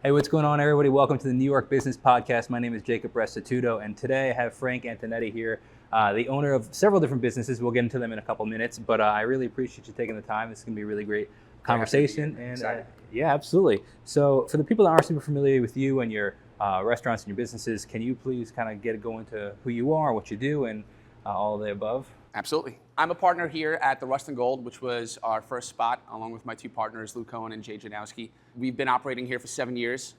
Hey, what's going on, everybody? Welcome to the New York Business Podcast. My name is Jacob Restituto, and today I have Frank Antonetti here, the owner of several different businesses. We'll get into them in a couple minutes, but I really appreciate you taking the time. This is going to be a really great conversation. Yeah, absolutely. So for the people that aren't super familiar with you and your restaurants and your businesses, can you please kind of get going to who you are, what you do, and all of the above? Absolutely. I'm a partner here at the Rust and Gold, which was our first spot, along with my two partners, Lou Cohen and Jay Janowski. We've been operating here for 7 years.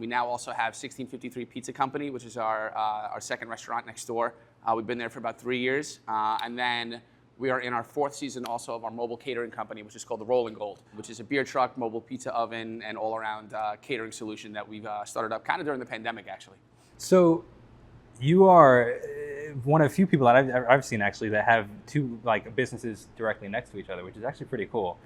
We now also have 1653 Pizza Company, which is our second restaurant next door. We've been there for about 3 years. And then we are in our fourth season also of our mobile catering company, which is called the Rolling Gold, which is a beer truck, mobile pizza oven, and all-around catering solution that we've started up kind of during the pandemic, actually. So you are one of a few people that I've seen actually that have two businesses directly next to each other, which is actually pretty cool.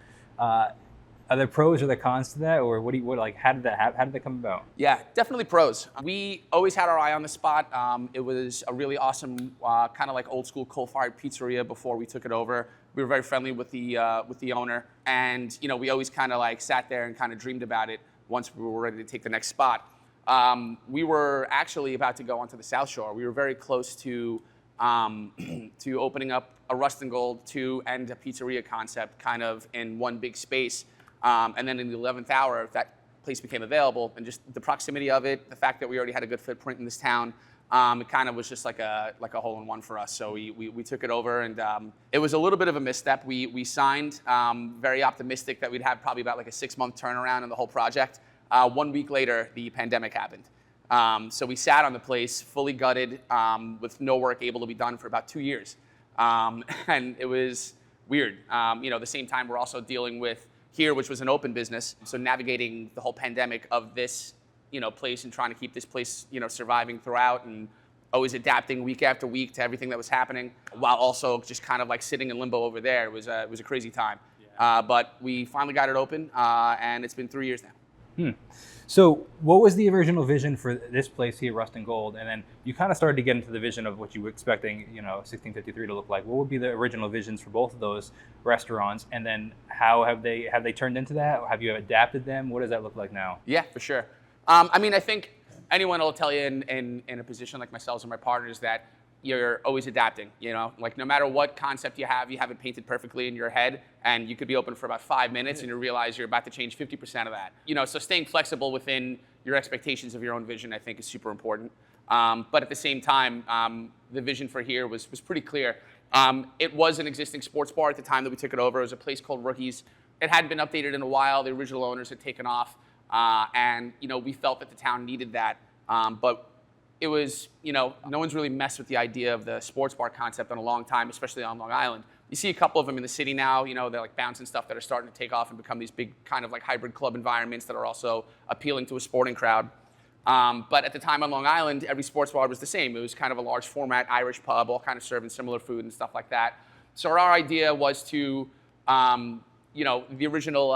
Are there pros or the cons to that, or how did that come about? Yeah, definitely pros. We always had our eye on the spot. It was a really awesome, kind of like old school coal-fired pizzeria before we took it over. We were very friendly with the owner, and we always kind of sat there and kind of dreamed about it once we were ready to take the next spot. We were actually about to go onto the South Shore. We were very close to opening up a Rust and Gold 2 and a pizzeria concept kind of in one big space. And then in the 11th hour, that place became available, and just the proximity of it, the fact that we already had a good footprint in this town, it kind of was just like a hole-in-one for us. So we took it over, and it was a little bit of a misstep. We signed, very optimistic that we'd have probably about like a 6-month turnaround in the whole project. 1 week later, the pandemic happened. So we sat on the place, fully gutted, with no work able to be done for about 2 years. And it was weird. The same time we're also dealing with here, which was an open business. So navigating the whole pandemic of this, place and trying to keep this place, surviving throughout and always adapting week after week to everything that was happening, while also just kind of sitting in limbo over there. It was a crazy time. Yeah. But we finally got it open, and it's been 3 years now. So what was the original vision for this place here, Rust and Gold? And then you kind of started to get into the vision of what you were expecting, 1653 to look like. What would be the original visions for both of those restaurants? And then how have they turned into that? Have you adapted them? What does that look like now? Yeah, for sure. I think anyone will tell you in a position like myself and my partners that you're always adapting, no matter what concept you have it painted perfectly in your head, and you could be open for about 5 minutes and you realize you're about to change 50% of that. So staying flexible within your expectations of your own vision, I think, is super important. But at the same time, the vision for here was pretty clear. It was an existing sports bar at the time that we took it over. It was a place called Rookies. It hadn't been updated in a while. The original owners had taken off, and we felt that the town needed that. But it was, no one's really messed with the idea of the sports bar concept in a long time, especially on Long Island. You see a couple of them in the city now, they're like bouncing stuff that are starting to take off and become these big kind of like hybrid club environments that are also appealing to a sporting crowd. But at the time on Long Island, every sports bar was the same. It was kind of a large format Irish pub, all kind of serving similar food and stuff like that. So our idea was to, the original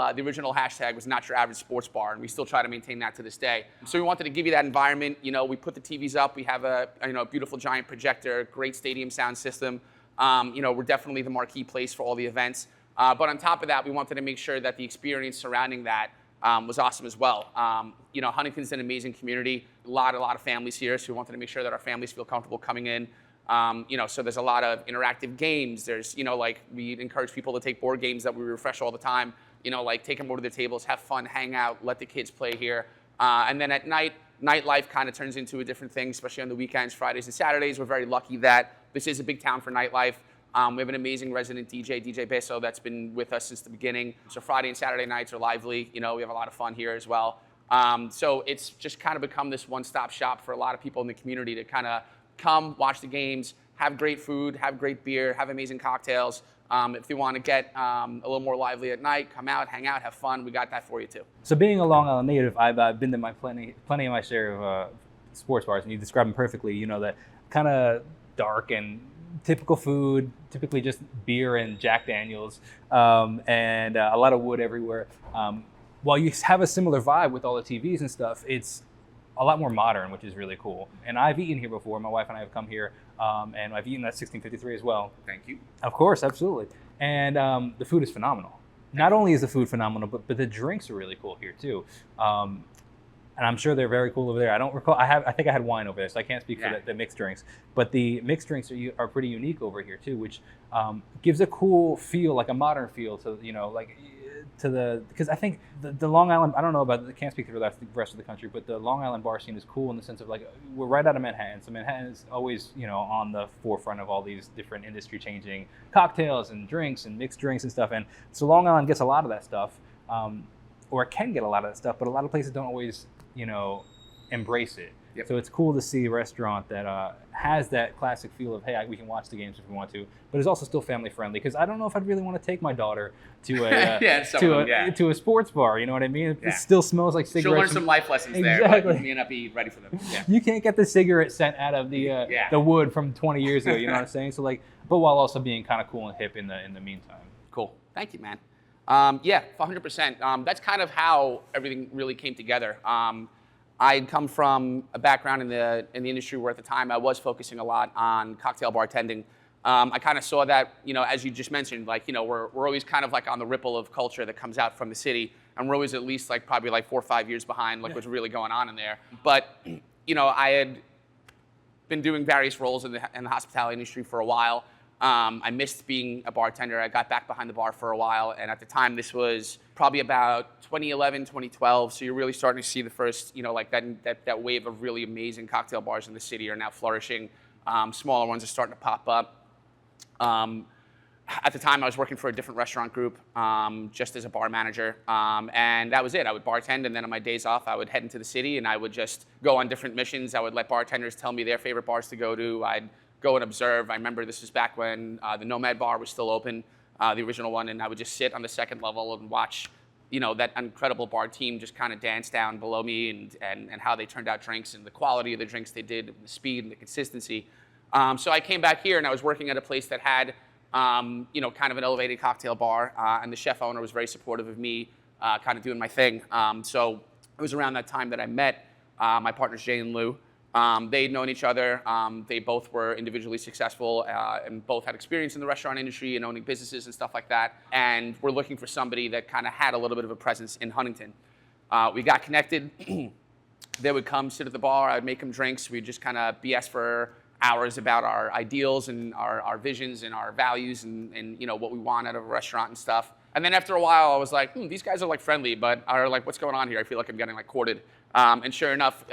hashtag was not your average sports bar, and we still try to maintain that to this day. So we wanted to give you that environment. We put the TVs up. We have a beautiful giant projector, great stadium sound system. We're definitely the marquee place for all the events. But on top of that, we wanted to make sure that the experience surrounding that was awesome as well. Huntington's an amazing community. A lot of families here, so we wanted to make sure that our families feel comfortable coming in. So there's a lot of interactive games. There's, we encourage people to take board games that we refresh all the time. Take them over to the tables, have fun, hang out, let the kids play here. And then at night, nightlife kind of turns into a different thing, especially on the weekends, Fridays and Saturdays. We're very lucky that this is a big town for nightlife. We have an amazing resident DJ, DJ Beso, that's been with us since the beginning. So Friday and Saturday nights are lively. We have a lot of fun here as well. So it's just kind of become this one-stop shop for a lot of people in the community to kind of come, watch the games, have great food, have great beer, have amazing cocktails. If you want to get a little more lively at night, come out, hang out, have fun. We got that for you too. So being a Long Island native, I've been to plenty of my share of sports bars, and you described them perfectly. That kind of dark and typical food, typically just beer and Jack Daniels, and a lot of wood everywhere. While you have a similar vibe with all the TVs and stuff, it's a lot more modern, which is really cool. And I've eaten here before. My wife and I have come here, and I've eaten at 1653 as well. Thank you. Of course, absolutely. And the food is phenomenal. Not only is the food phenomenal, but the drinks are really cool here too. and I'm sure they're very cool over there. I don't recall. I think I had wine over there, so I can't speak for the mixed drinks. But the mixed drinks are pretty unique over here too, which gives a cool feel, like a modern feel to because I think the Long Island. I don't know about. I can't speak for the rest of the country, but the Long Island bar scene is cool in the sense of like we're right out of Manhattan, so Manhattan is always on the forefront of all these different industry changing cocktails and drinks and mixed drinks and stuff. And so Long Island gets a lot of that stuff. Or it can get a lot of that stuff, but a lot of places don't always, embrace it. Yep. So it's cool to see a restaurant that has that classic feel of, hey, we can watch the games if we want to, but is also still family friendly. Because I don't know if I'd really want to take my daughter to a to a sports bar. You know what I mean? It still smells like cigarettes. She'll learn some life lessons there, but you may not be ready for them. Yeah. You can't get the cigarette scent out of the wood from 20 years ago. You know what I'm saying? So but while also being kind of cool and hip in the meantime. Cool. Thank you, man. 100%. That's kind of how everything really came together. I'd come from a background in the industry where at the time I was focusing a lot on cocktail bartending. I kind of saw that, as you just mentioned, we're always kind of like on the ripple of culture that comes out from the city, and we're always at least probably 4 or 5 years behind what's really going on in there. But I had been doing various roles in the hospitality industry for a while. I missed being a bartender. I got back behind the bar for a while, and at the time this was probably about 2011, 2012. So you're really starting to see the first, that wave of really amazing cocktail bars in the city are now flourishing. Smaller ones are starting to pop up. At the time, I was working for a different restaurant group, just as a bar manager, and that was it. I would bartend, and then on my days off, I would head into the city, and I would just go on different missions. I would let bartenders tell me their favorite bars to go to. I'd go and observe. I remember this was back when the Nomad Bar was still open, the original one, and I would just sit on the second level and watch, that incredible bar team just kind of dance down below me and how they turned out drinks and the quality of the drinks they did, and the speed and the consistency. So I came back here and I was working at a place that had, kind of an elevated cocktail bar, and the chef owner was very supportive of me kind of doing my thing. So it was around that time that I met my partners, Jay and Lou. They'd known each other. They both were individually successful and both had experience in the restaurant industry and owning businesses and stuff like that. And we're looking for somebody that kind of had a little bit of a presence in Huntington. We got connected. They would come sit at the bar. I'd make them drinks. We'd just kind of BS for hours about our ideals and our visions and our values and what we want out of a restaurant and stuff. And then after a while, I was like, these guys are friendly, but are what's going on here? I feel like I'm getting courted. And sure enough,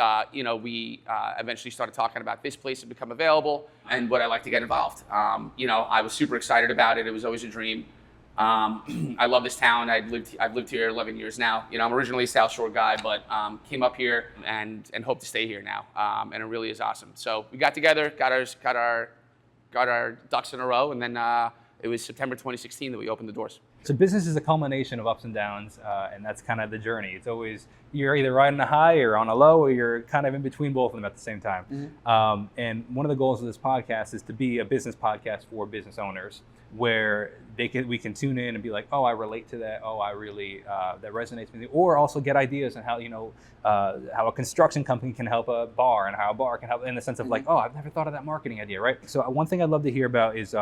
we eventually started talking about this place had become available and would I like to get involved. I was super excited about it. It was always a dream. I love this town. I've lived here 11 years now. I'm originally a South Shore guy, but came up here and hope to stay here now. And it really is awesome. So we got together, got our ducks in a row, and then it was September 2016 that we opened the doors. So business is a culmination of ups and downs, and that's kind of the journey. It's always, you're either riding a high or on a low, or you're kind of in between both of them at the same time. Mm-hmm. And one of the goals of this podcast is to be a business podcast for business owners, where we can tune in and be like, oh, I relate to that. Oh, I really, that resonates with me. Or also get ideas on how, how a construction company can help a bar and how a bar can help in the sense of oh, I've never thought of that marketing idea, right? So one thing I'd love to hear about is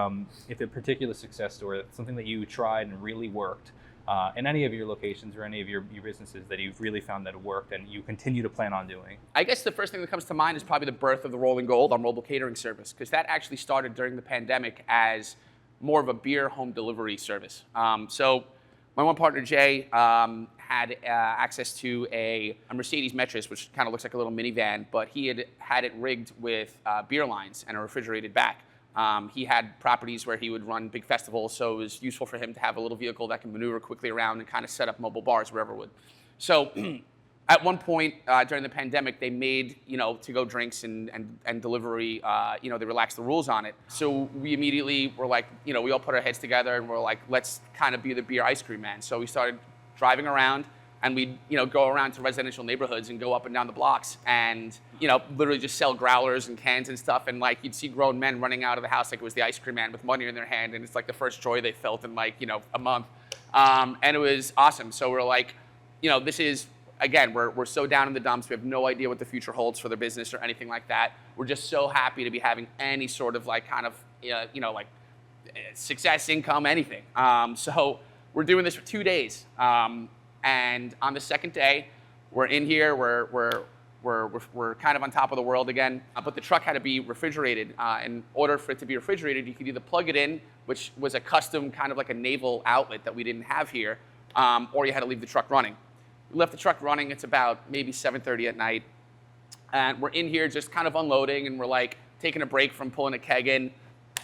if a particular success story, something that you tried and really worked in any of your locations or any of your businesses that you've really found that it worked and you continue to plan on doing. I guess the first thing that comes to mind is probably the birth of the Rolling Gold, our mobile catering service, because that actually started during the pandemic as more of a beer home delivery service. So my one partner, Jay, had access to a Mercedes Metris, which kind of looks like a little minivan, but he had it rigged with beer lines and a refrigerated back. He had properties where he would run big festivals, so it was useful for him to have a little vehicle that can maneuver quickly around and kind of set up mobile bars wherever it would. So at one point during the pandemic, they made to-go drinks and delivery. They relaxed the rules on it. So we immediately were like, we all put our heads together and we're like, let's kind of be the beer ice cream man. So we started driving around and we'd go around to residential neighborhoods and go up and down the blocks and literally just sell growlers and cans and stuff. And you'd see grown men running out of the house like it was the ice cream man with money in their hand, and it's like the first joy they felt in a month. And it was awesome. So we're like, this is. Again, we're so down in the dumps. We have no idea what the future holds for the business or anything like that. We're just so happy to be having any sort of success, income, anything. So we're doing this for 2 days. And on the second day, We're in here. We're kind of on top of the world again. But the truck had to be refrigerated. In order for it to be refrigerated, you could either plug it in, which was a custom kind of like a naval outlet that we didn't have here, or you had to leave the truck running. We left the truck running. It's about maybe 7:30 at night. And we're in here just kind of unloading, and we're like taking a break from pulling a keg in.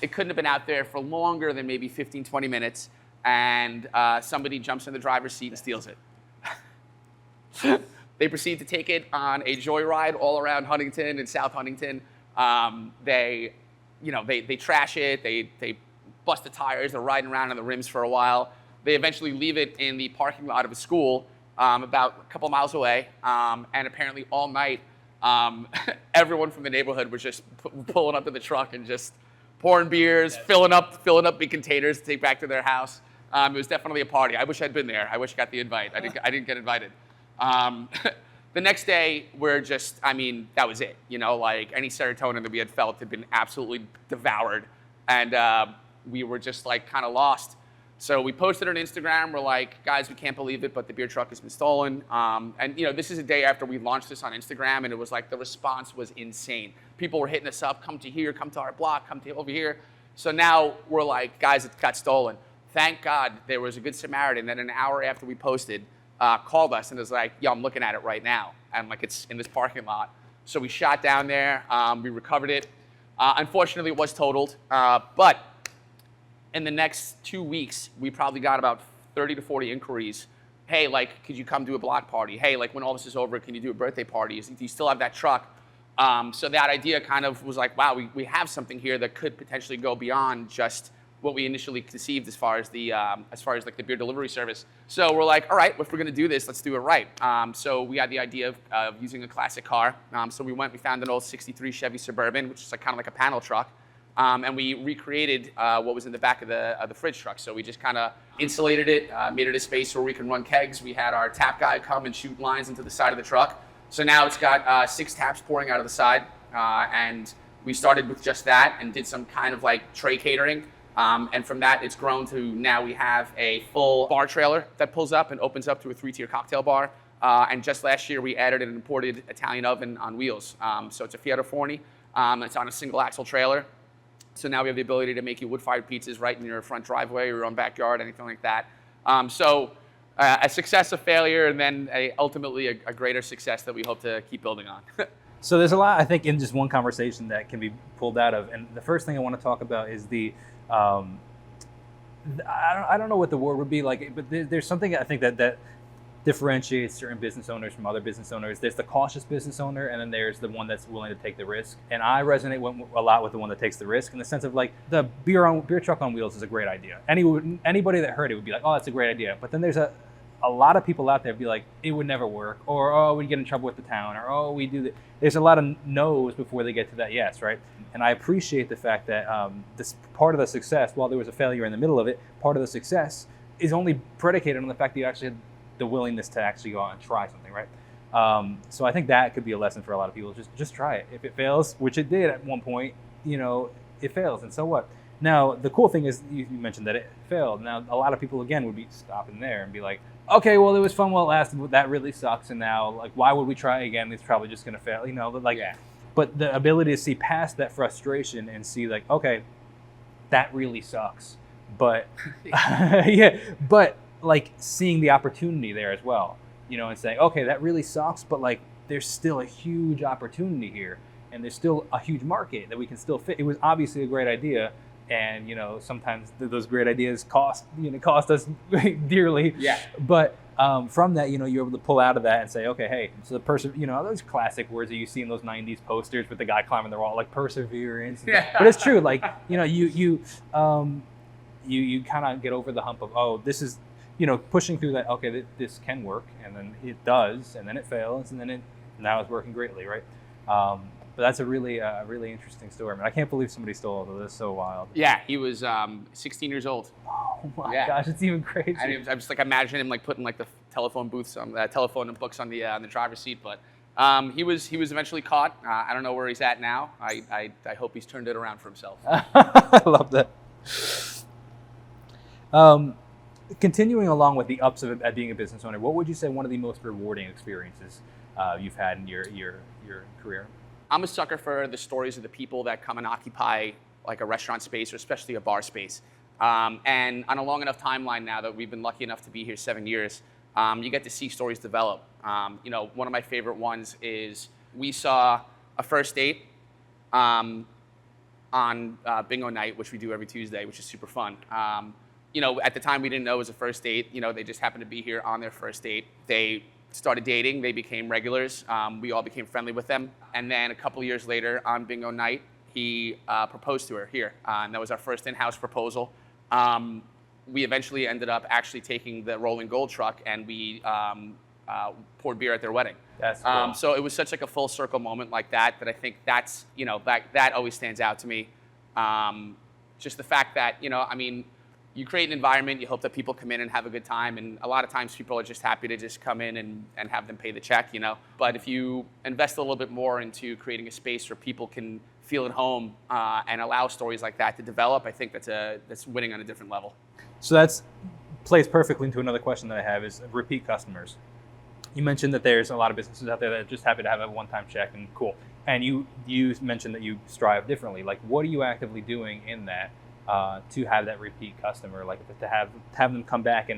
It couldn't have been out there for longer than maybe 15, 20 minutes. And somebody jumps in the driver's seat and steals it. They proceed to take it on a joyride all around Huntington and South Huntington. They trash it. They bust the tires. They're riding around on the rims for a while. They eventually leave it in the parking lot of a school about a couple miles away. And apparently all night, everyone from the neighborhood was just pulling up to the truck and just pouring beers, filling up the containers to take back to their house. It was definitely a party. I wish I'd been there. I wish I got the invite. I didn't get invited. The next day, that was it. Like any serotonin that we had felt had been absolutely devoured. And we were just like kind of lost. So we posted on Instagram. We're like, guys, we can't believe it, but the beer truck has been stolen. And this is a day after we launched this on Instagram, and it was like the response was insane. People were hitting us up, come to here, come to our block, come to over here. So now we're like, guys, it got stolen. Thank God there was a good Samaritan that an hour after we posted called us and was like, yo, I'm looking at it right now. And like, it's in this parking lot. So we shot down there, we recovered it. Unfortunately, it was totaled, but in the next 2 weeks, we probably got about 30 to 40 inquiries. Hey, like, could you come do a block party? Hey, like, when all this is over, can you do a birthday party? Do you still have that truck? So that idea kind of was like, wow, we have something here that could potentially go beyond just what we initially conceived as far as like the beer delivery service. So we're like, all right, if we're gonna do this, let's do it right. So we had the idea of using a classic car. So we found an old '63 Chevy Suburban, which is like kind of like a panel truck. And we recreated what was in the back of the fridge truck. So we just kind of insulated it, made it a space where we can run kegs. We had our tap guy come and shoot lines into the side of the truck. So now it's got 6 taps pouring out of the side. And we started with just that and did some kind of like tray catering. And from that, it's grown to now we have a full bar trailer that pulls up and opens up to a 3-tier cocktail bar. And just last year, we added an imported Italian oven on wheels. So it's a Fiat Forni. It's on a single axle trailer. So now we have the ability to make you wood-fired pizzas right in your front driveway or your own backyard, anything like that. A success, a failure, and then ultimately a greater success that we hope to keep building on. So there's a lot, I think, in just one conversation that can be pulled out of. And the first thing I want to talk about is I don't know what the word would be like, but there's something I think that differentiates certain business owners from other business owners. There's the cautious business owner, and then there's the one that's willing to take the risk. And I resonate a lot with the one that takes the risk in the sense of like the beer truck on wheels is a great idea. Anybody that heard it would be like, oh, that's a great idea. But then there's a lot of people out there be like, it would never work, or oh, we'd get in trouble with the town, or oh, we do that. There's a lot of no's before they get to that yes, right? And I appreciate the fact that this part of the success, while there was a failure in the middle of it, part of the success is only predicated on the fact that you actually had the willingness to actually go out and try something, right? So I think that could be a lesson for a lot of people. Just try it. If it fails, which it did at one point, it fails, and so what? Now, the cool thing is you mentioned that it failed. Now, a lot of people, again, would be stopping there and be like, okay, well, it was fun while it lasted, but that really sucks, and now, like, why would we try again? It's probably just going to fail, Yeah. But the ability to see past that frustration and see, like, okay, that really sucks. But, but, like, seeing the opportunity there as well, and saying, okay, that really sucks, but, like, there's still a huge opportunity here, and there's still a huge market that we can still fit. It was obviously a great idea. And sometimes those great ideas cost us dearly. Yeah. But from that, you're able to pull out of that and say, okay, hey, so the those classic words that you see in those '90s posters with the guy climbing the wall, like perseverance. Yeah. But it's true. Like you kind of get over the hump of, oh, this is pushing through that. Okay, this can work, and then it does, and then it fails, and then now it's working greatly, right? But that's a really interesting story. I mean, I can't believe somebody stole it. That's so wild. Yeah, he was 16 years old. Oh my gosh, it's even crazy. I'm just like imagining him like putting like the telephone booths on telephone and books on the driver's seat. But he was eventually caught. I don't know where he's at now. I hope he's turned it around for himself. I love that. continuing along with the ups of being a business owner, what would you say one of the most rewarding experiences you've had in your career? I'm a sucker for the stories of the people that come and occupy like a restaurant space or especially a bar space. And on a long enough timeline now that we've been lucky enough to be here 7 years, you get to see stories develop. One of my favorite ones is we saw a first date on bingo night, which we do every Tuesday, which is super fun. At the time we didn't know it was a first date. They just happened to be here on their first date. They started dating. They became regulars. We all became friendly with them. And then a couple years later on bingo night, he proposed to her here. And that was our first in-house proposal. We eventually ended up actually taking the rolling gold truck and we poured beer at their wedding. That's cool. So it was such like a full circle moment like that I think that's, that always stands out to me. Just the fact that, you create an environment, you hope that people come in and have a good time, and a lot of times people are just happy to just come in and have them pay the check, But if you invest a little bit more into creating a space where people can feel at home and allow stories like that to develop, I think that's winning on a different level. So that plays perfectly into another question that I have is repeat customers. You mentioned that there's a lot of businesses out there that are just happy to have a one-time check and cool. And you mentioned that you strive differently. Like, what are you actively doing in that to have that repeat customer? Like, to have them come back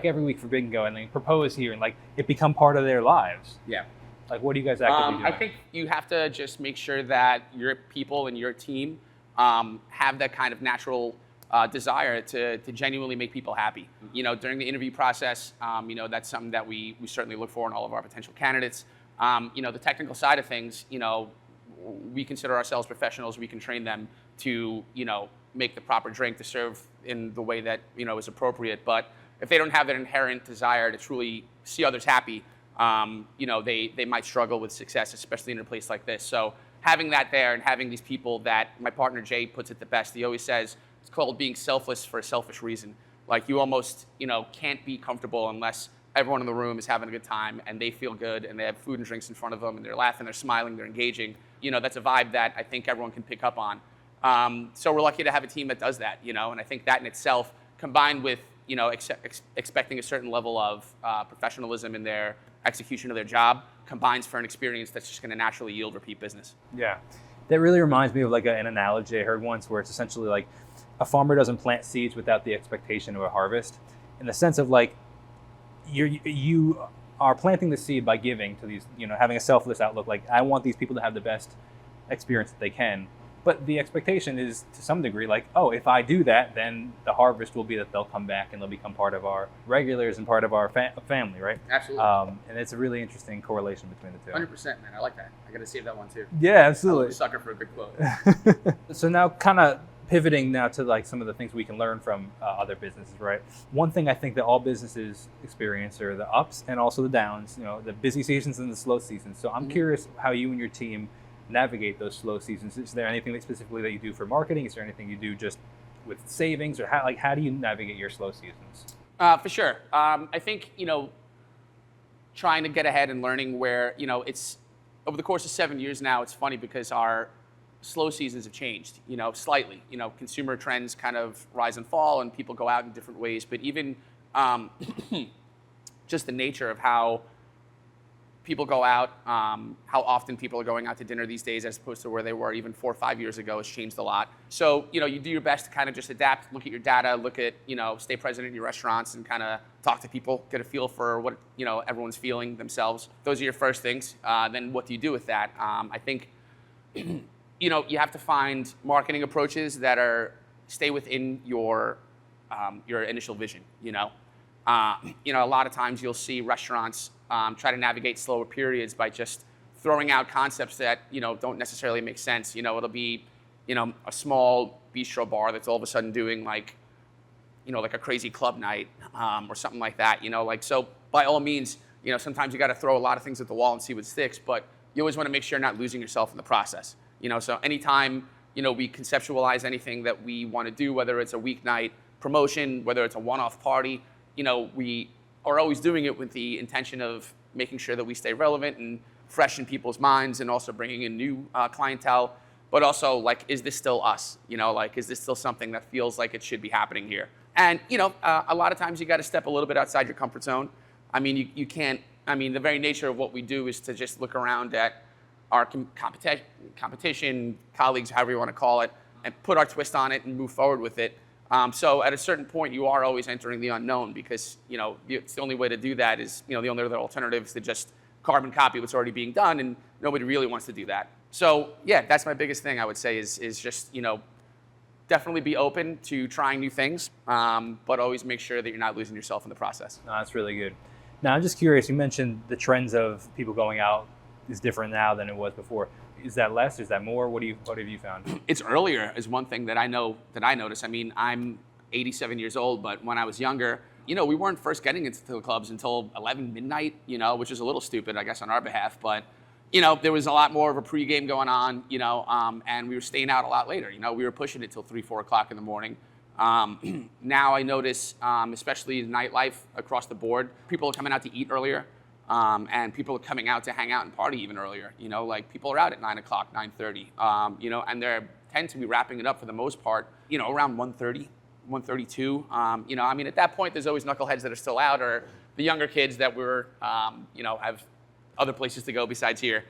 every week for bingo and then propose here and like it become part of their lives. Yeah. Like, what are you guys actively doing? I think you have to just make sure that your people and your team have that kind of natural desire to genuinely make people happy. During the interview process, that's something that we certainly look for in all of our potential candidates. The technical side of things, we consider ourselves professionals. We can train them to, make the proper drink to serve in the way that, is appropriate. But if they don't have that inherent desire to truly see others happy, they might struggle with success, especially in a place like this. So having that there and having these people that my partner Jay puts it the best. He always says it's called being selfless for a selfish reason. Like you almost, can't be comfortable unless everyone in the room is having a good time and they feel good and they have food and drinks in front of them and they're laughing, they're smiling, they're engaging. That's a vibe that I think everyone can pick up on. So we're lucky to have a team that does that, and I think that in itself, combined with, expecting a certain level of professionalism in their execution of their job, combines for an experience that's just going to naturally yield repeat business. Yeah, that really reminds me of like an analogy I heard once where it's essentially like a farmer doesn't plant seeds without the expectation of a harvest, in the sense of like you are planting the seed by giving to these, having a selfless outlook. Like, I want these people to have the best experience that they can. But the expectation is to some degree like, oh, if I do that, then the harvest will be that they'll come back and they'll become part of our regulars and part of our family, right? Absolutely. And it's a really interesting correlation between the two. 100%, man. I like that. I got to save that one too. Yeah, absolutely. I'm a sucker for a good quote. So now kind of pivoting now to like some of the things we can learn from other businesses, right? One thing I think that all businesses experience are the ups and also the downs, the busy seasons and the slow seasons. So I'm curious how you and your team navigate those slow seasons. Is there anything specifically that you do for marketing? Is there anything you do just with savings, or how do you navigate your slow seasons? For sure. I think, trying to get ahead and learning where, it's over the course of 7 years now, it's funny because our slow seasons have changed, slightly. Consumer trends kind of rise and fall and people go out in different ways, but even just the nature of how people go out, how often people are going out to dinner these days as opposed to where they were even 4 or 5 years ago has changed a lot. So, you do your best to kind of just adapt, look at your data, look at, stay present in your restaurants and kind of talk to people, get a feel for what, everyone's feeling themselves. Those are your first things. Then what do you do with that? I think, you have to find marketing approaches that stay within your initial vision, a lot of times you'll see restaurants try to navigate slower periods by just throwing out concepts that, don't necessarily make sense. It'll be, a small bistro bar that's all of a sudden doing like a crazy club night or something like that, so by all means, sometimes you got to throw a lot of things at the wall and see what sticks, but you always want to make sure you're not losing yourself in the process. So anytime, we conceptualize anything that we want to do, whether it's a weeknight promotion, whether it's a one-off party, we are always doing it with the intention of making sure that we stay relevant and fresh in people's minds and also bringing in new clientele, but also like, is this still us? Is this still something that feels like it should be happening here? And a lot of times you got to step a little bit outside your comfort zone. I mean, you can't. I mean, the very nature of what we do is to just look around at our competition, colleagues, however you want to call it, and put our twist on it and move forward with it. So at a certain point, you are always entering the unknown because it's the only way to do that is the only other alternative is to just carbon copy what's already being done, and nobody really wants to do that. So yeah, that's my biggest thing I would say is just definitely be open to trying new things, but always make sure that you're not losing yourself in the process. No, that's really good. Now, I'm just curious, you mentioned the trends of people going out is different now than it was before. Is that less? Is that more? What have you found? It's earlier is one thing that I notice. I mean, I'm 87 years old, but when I was younger, we weren't first getting into the clubs until 11 midnight, which is a little stupid, I guess, on our behalf. But, there was a lot more of a pregame going on, and we were staying out a lot later. We were pushing it till 3, 4 o'clock in the morning. Now I notice, especially in nightlife across the board, people are coming out to eat earlier. And people are coming out to hang out and party even earlier. Like people are out at 9 o'clock, 9:30. And they tend to be wrapping it up for the most part, around 1:30, 1:32. I mean, at that point, there's always knuckleheads that are still out, or the younger kids that have other places to go besides here.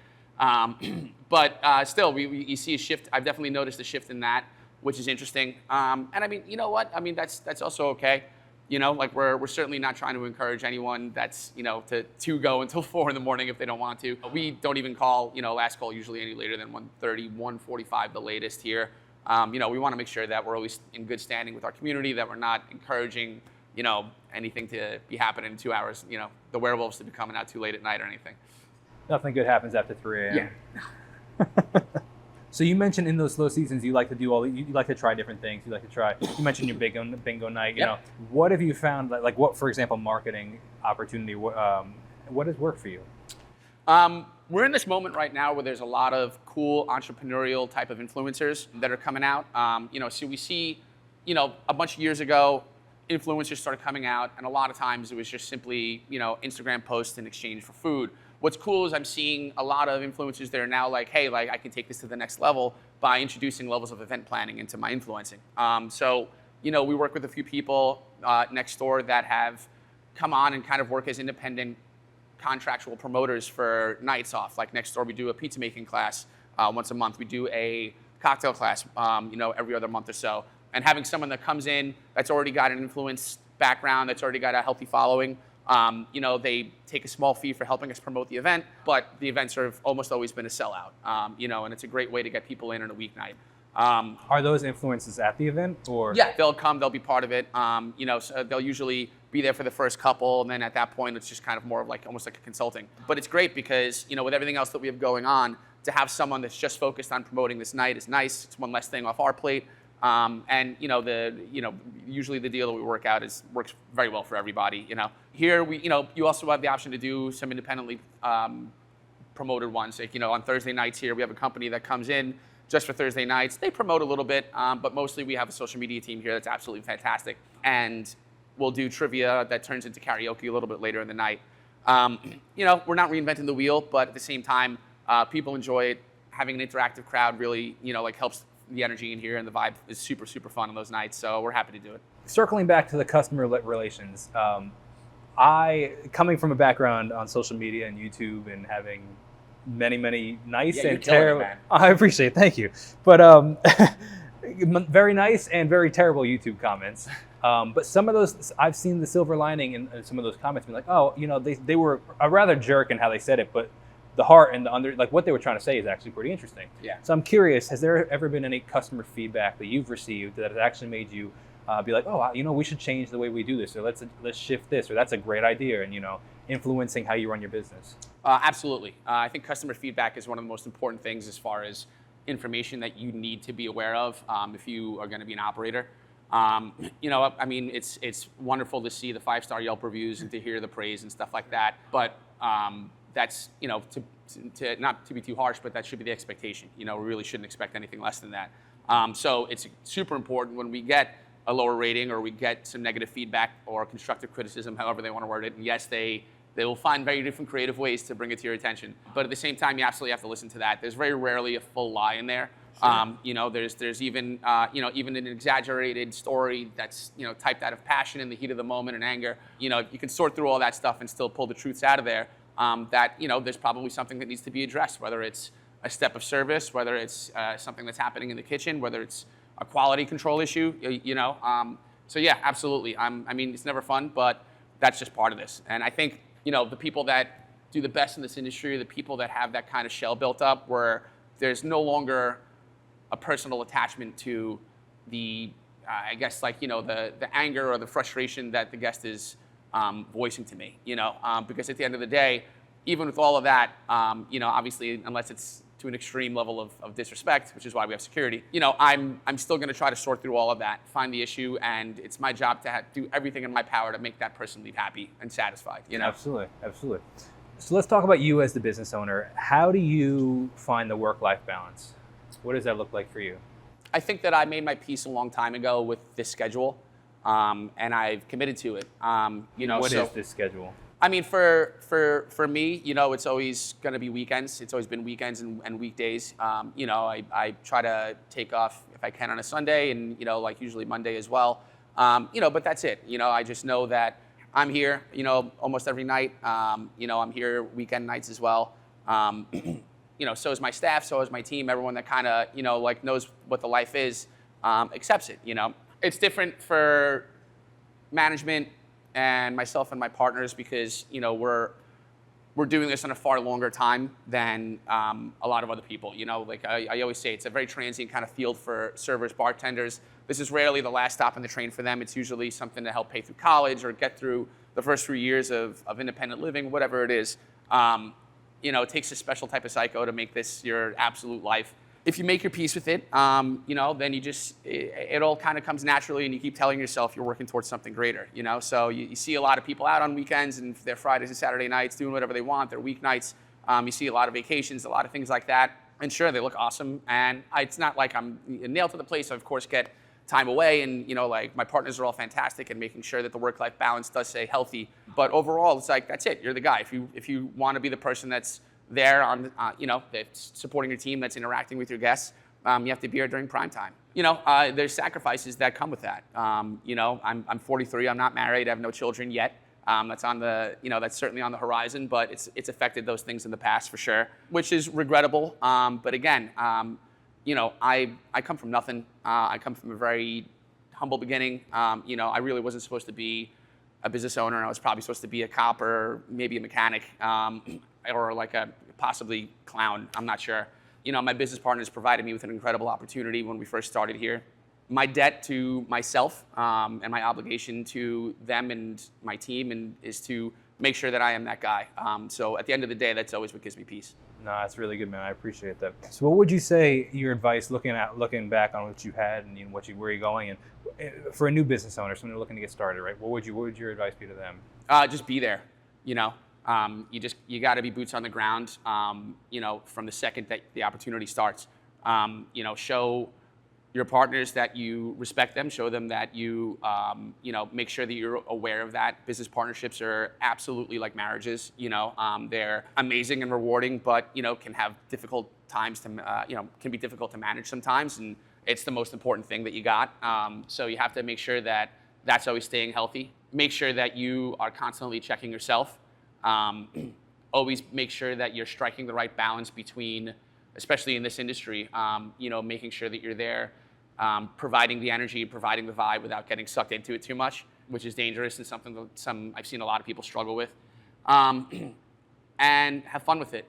But still, you see a shift. I've definitely noticed a shift in that, which is interesting. And I mean, you know what? I mean, that's also okay. Like we're certainly not trying to encourage anyone that's, to go until 4 in the morning if they don't want to. We don't even call, last call usually any later than 1:30, 1:45 the latest here. We want to make sure that we're always in good standing with our community, that we're not encouraging, anything to be happening in 2 hours, the werewolves to be coming out too late at night or anything. Nothing good happens after 3 a.m. Yeah. So you mentioned in those slow seasons, you like to do you like to try different things. You mentioned your bingo night. Yep. What have you found? Like what, for example, marketing opportunity? What has worked for you? We're in this moment right now where there's a lot of cool entrepreneurial type of influencers that are coming out. So we see, a bunch of years ago, influencers started coming out, and a lot of times it was just simply, Instagram posts in exchange for food. What's cool is I'm seeing a lot of influencers that are now like, hey, like I can take this to the next level by introducing levels of event planning into my influencing. So, we work with a few people next door that have come on and kind of work as independent contractual promoters for nights off. Like next door, we do a pizza making class once a month. We do a cocktail class, every other month or so. And having someone that comes in that's already got an influence background, that's already got a healthy following, they take a small fee for helping us promote the event, but the events have almost always been a sellout, and it's a great way to get people in on a weeknight. Are those influences at the event, or? Yeah, they'll come, they'll be part of it. So they'll usually be there for the first couple, and then at that point, it's just kind of more of almost like a consulting. But it's great because, with everything else that we have going on, to have someone that's just focused on promoting this night is nice. It's one less thing off our plate. And usually the deal that we work out works very well for everybody. Here you also have the option to do some independently promoted ones. Like on Thursday nights here, we have a company that comes in just for Thursday nights. They promote a little bit, but mostly we have a social media team here that's absolutely fantastic, and we'll do trivia that turns into karaoke a little bit later in the night. We're not reinventing the wheel, but at the same time, people enjoy it. Having an interactive crowd really helps the energy in here, and the vibe is super, super fun on those nights. So we're happy to do it. Circling back to the customer relations, coming from a background on social media and YouTube and having many nice and terrible, I appreciate it, thank you. But very nice and very terrible YouTube comments. But some of those, I've seen the silver lining in some of those comments, being like, oh, they were a rather jerk in how they said it, but the heart and what they were trying to say is actually pretty interesting. Yeah. So I'm curious, has there ever been any customer feedback that you've received that has actually made you be like, oh, we should change the way we do this, or let's shift this, or that's a great idea, and influencing how you run your business? Absolutely. I think customer feedback is one of the most important things as far as information that you need to be aware of if you are going to be an operator. It's wonderful to see the 5-star Yelp reviews and to hear the praise and stuff like that, but that's, to not to be too harsh, but that should be the expectation. We really shouldn't expect anything less than that. So it's super important when we get a lower rating or we get some negative feedback or constructive criticism, however they want to word it. And yes, they will find very different creative ways to bring it to your attention. But at the same time, you absolutely have to listen to that. There's very rarely a full lie in there. Sure. There's even even an exaggerated story that's typed out of passion in the heat of the moment and anger. You can sort through all that stuff and still pull the truths out of there. There's probably something that needs to be addressed, whether it's a step of service, whether it's something that's happening in the kitchen, whether it's a quality control issue. So yeah, absolutely. I mean, it's never fun, but that's just part of this. And I think the people that do the best in this industry, the people that have that kind of shell built up, where there's no longer a personal attachment to the, I guess, the anger or the frustration that the guest is voicing to me, because at the end of the day, even with all of that, obviously, unless it's to an extreme level of disrespect, which is why we have security, I'm still going to try to sort through all of that, find the issue, and it's my job to do everything in my power to make that person leave happy and satisfied. Absolutely, absolutely. So let's talk about you as the business owner. How do you find the work-life balance? What does that look like for you? I think that I made my peace a long time ago with this schedule, and I've committed to it. What is this schedule? I mean, for me, it's always going to be weekends. It's always been weekends and weekdays. I try to take off if I can on a Sunday, and usually Monday as well. But that's it. I just know that I'm here. Almost every night. I'm here weekend nights as well. So is my staff. So is my team. Everyone that kind of knows what the life is, accepts it. It's different for management and myself and my partners because we're doing this on a far longer time than a lot of other people. I always say, it's a very transient kind of field for servers, bartenders. This is rarely the last stop on the train for them. It's usually something to help pay through college or get through the first 3 years of independent living, whatever it is. It takes a special type of psycho to make this your absolute life. If you make your peace with it, then it all kind of comes naturally, and you keep telling yourself you're working towards something greater. So you see a lot of people out on weekends and their Fridays and Saturday nights doing whatever they want, their weeknights. You see a lot of vacations, a lot of things like that. And sure, they look awesome. And it's not like I'm nailed to the place. I, of course, get time away, and my partners are all fantastic and making sure that the work-life balance does stay healthy. But overall, it's like, that's it. You're the guy. If you want to be the person that's there on, that's supporting your team, that's interacting with your guests, you have to be here during prime time. There's sacrifices that come with that. I'm 43. I'm not married. I have no children yet. That's certainly on the horizon, but it's affected those things in the past for sure, which is regrettable. But again, I come from nothing. I come from a very humble beginning. I really wasn't supposed to be a business owner. I was probably supposed to be a cop or maybe a mechanic, or like a possibly clown. I'm not sure. My business partners provided me with an incredible opportunity when we first started here. My debt to myself and my obligation to them and my team is to make sure that I am that guy. So at the end of the day, that's always what gives me peace. No, that's really good, man. I appreciate that. So what would you say your advice, looking back on what you had and where you're going, and for a new business owner, someone looking to get started, right? What would your advice be to them? Just be there. You got to be boots on the ground. From the second that the opportunity starts. Show your partners that you respect them. Show them that you make sure that you're aware of that. Business partnerships are absolutely like marriages. They're amazing and rewarding, but can have difficult times to can be difficult to manage sometimes, and it's the most important thing that you got. So you have to make sure that that's always staying healthy. Make sure that you are constantly checking yourself. Always make sure that you're striking the right balance between, especially in this industry, making sure that you're there, providing the energy, providing the vibe without getting sucked into it too much, which is dangerous and something that I've seen a lot of people struggle with. And have fun with it.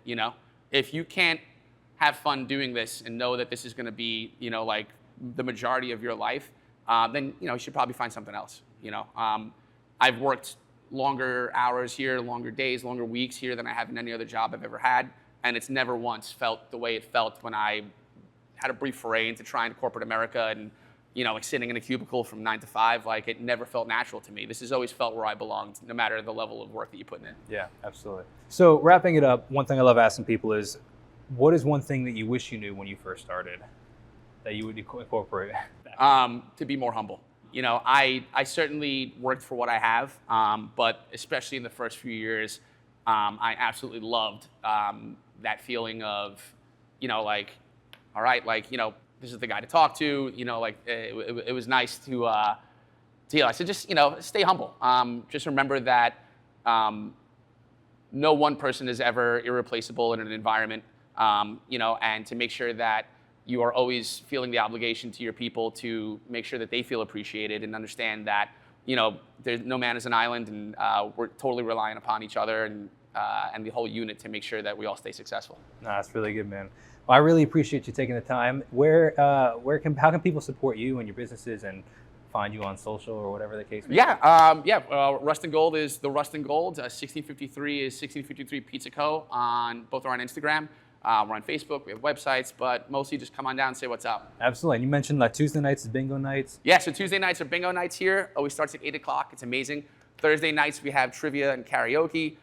If you can't have fun doing this and know that this is going to be, like the majority of your life, then you should probably find something else. I've worked longer hours here, longer days, longer weeks here than I have in any other job I've ever had, and it's never once felt the way it felt when I had a brief foray into trying corporate America and like sitting in a cubicle from 9 to 5. Like, it never felt natural to me. This has always felt where I belonged, no matter the level of work that you put in it. Yeah, absolutely. So wrapping it up, one thing I love asking people is, what is one thing that you wish you knew when you first started that you would incorporate? To be more humble. I certainly worked for what I have, but especially in the first few years, I absolutely loved that feeling of, like, all right, like, you know, this is the guy to talk to, you know, like it was nice to I said, just, you know, stay humble. Just remember that no one person is ever irreplaceable in an environment, you know, and to make sure that you are always feeling the obligation to your people to make sure that they feel appreciated and understand that, you know, there's no man is an island, and we're totally relying upon each other and the whole unit to make sure that we all stay successful. No, that's really good, man. Well, I really appreciate you taking the time. How can people support you and your businesses and find you on social or whatever the case may be? Rust and Gold is the Rust and Gold. 1653 is 1653 Pizza Co. Both are on Instagram. We're on Facebook. We have websites, but mostly just come on down and say what's up. Absolutely. And you mentioned that Tuesday nights is bingo nights. Yeah, so Tuesday nights are bingo nights here. Always starts at 8 o'clock. It's amazing. Thursday nights we have trivia and karaoke.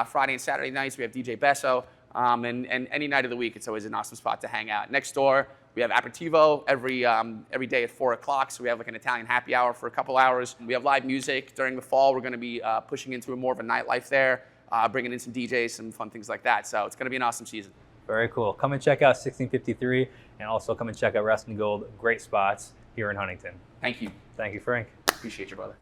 Friday and Saturday nights we have DJ Besso. And any night of the week, it's always an awesome spot to hang out. Next door, we have aperitivo every day at 4 o'clock. So we have like an Italian happy hour for a couple hours. We have live music during the fall. We're going to be pushing into more of a nightlife there, bringing in some DJs, some fun things like that. So it's going to be an awesome season. Very cool. Come and check out 1653, and also come and check out Rust and Gold. Great spots here in Huntington. Thank you. Thank you, Frank. Appreciate you, brother.